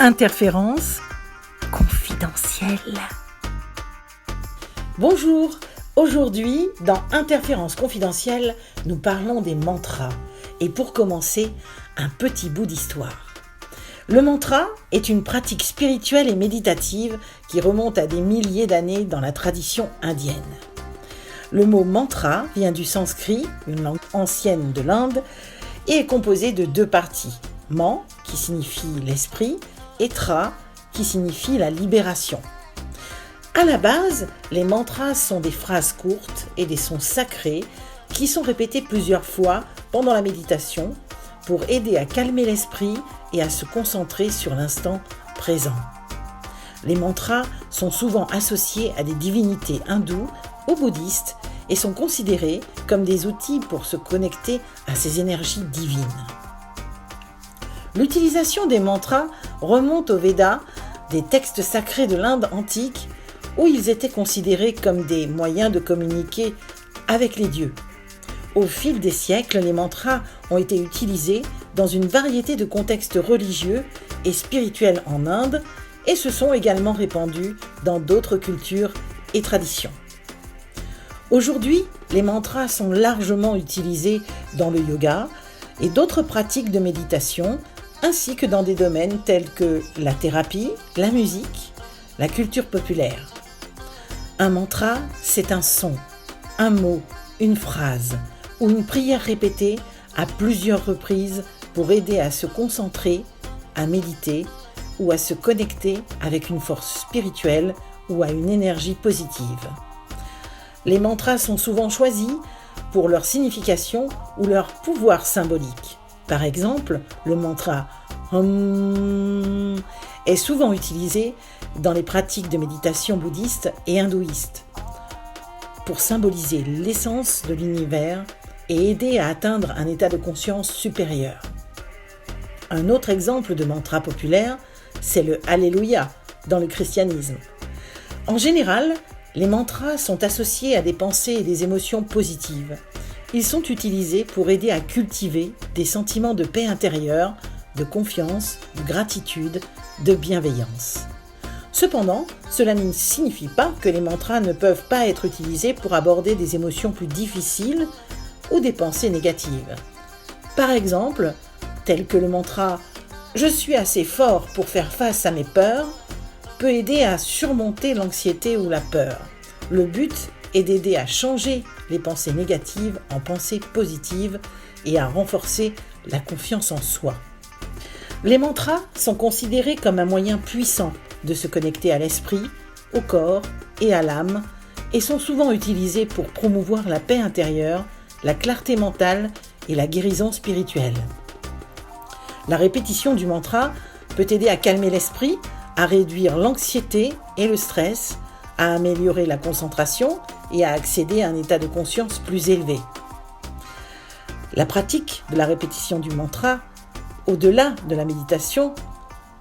Interférence confidentielle. Bonjour, aujourd'hui dans Interférence confidentielle, nous parlons des mantras. Et pour commencer, un petit bout d'histoire. Le mantra est une pratique spirituelle et méditative qui remonte à des milliers d'années dans la tradition indienne. Le mot mantra vient du sanskrit, une langue ancienne de l'Inde, et est composé de deux parties. Man, qui signifie l'esprit, et tra, qui signifie la libération. À la base, les mantras sont des phrases courtes et des sons sacrés qui sont répétés plusieurs fois pendant la méditation pour aider à calmer l'esprit et à se concentrer sur l'instant présent. Les mantras sont souvent associés à des divinités hindoues ou bouddhistes et sont considérés comme des outils pour se connecter à ces énergies divines. L'utilisation des mantras remonte aux Védas, des textes sacrés de l'Inde antique, où ils étaient considérés comme des moyens de communiquer avec les dieux. Au fil des siècles, les mantras ont été utilisés dans une variété de contextes religieux et spirituels en Inde et se sont également répandus dans d'autres cultures et traditions. Aujourd'hui, les mantras sont largement utilisés dans le yoga et d'autres pratiques de méditation, ainsi que dans des domaines tels que la thérapie, la musique, la culture populaire. Un mantra, c'est un son, un mot, une phrase ou une prière répétée à plusieurs reprises pour aider à se concentrer, à méditer ou à se connecter avec une force spirituelle ou à une énergie positive. Les mantras sont souvent choisis pour leur signification ou leur pouvoir symbolique. Par exemple, le mantra Om est souvent utilisé dans les pratiques de méditation bouddhistes et hindouistes pour symboliser l'essence de l'univers et aider à atteindre un état de conscience supérieur. Un autre exemple de mantra populaire, c'est le Alléluia dans le christianisme. En général, les mantras sont associés à des pensées et des émotions positives. Ils sont utilisés pour aider à cultiver des sentiments de paix intérieure, de confiance, de gratitude, de bienveillance. Cependant, cela ne signifie pas que les mantras ne peuvent pas être utilisés pour aborder des émotions plus difficiles ou des pensées négatives. Par exemple, tel que le mantra « Je suis assez fort pour faire face à mes peurs » peut aider à surmonter l'anxiété ou la peur. Le but est d'aider à changer les pensées négatives en pensées positives et à renforcer la confiance en soi. Les mantras sont considérés comme un moyen puissant de se connecter à l'esprit, au corps et à l'âme et sont souvent utilisés pour promouvoir la paix intérieure, la clarté mentale et la guérison spirituelle. La répétition du mantra peut aider à calmer l'esprit, à réduire l'anxiété et le stress, à améliorer la concentration et à accéder à un état de conscience plus élevé. La pratique de la répétition du mantra, au-delà de la méditation,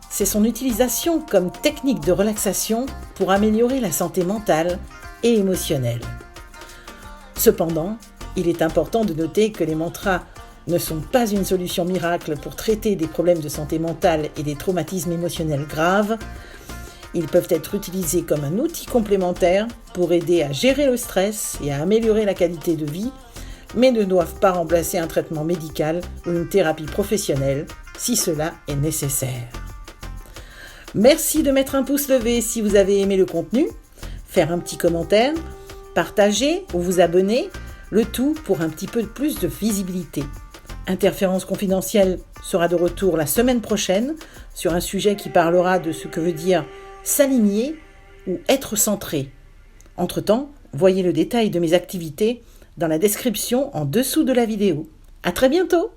c'est son utilisation comme technique de relaxation pour améliorer la santé mentale et émotionnelle. Cependant, il est important de noter que les mantras ne sont pas une solution miracle pour traiter des problèmes de santé mentale et des traumatismes émotionnels graves. Ils peuvent être utilisés comme un outil complémentaire pour aider à gérer le stress et à améliorer la qualité de vie, mais ne doivent pas remplacer un traitement médical ou une thérapie professionnelle si cela est nécessaire. Merci de mettre un pouce levé si vous avez aimé le contenu, faire un petit commentaire, partager ou vous abonner, le tout pour un petit peu plus de visibilité. Interférence confidentielle sera de retour la semaine prochaine sur un sujet qui parlera de ce que veut dire s'aligner ou être centré. Entre-temps, voyez le détail de mes activités dans la description en dessous de la vidéo. À très bientôt!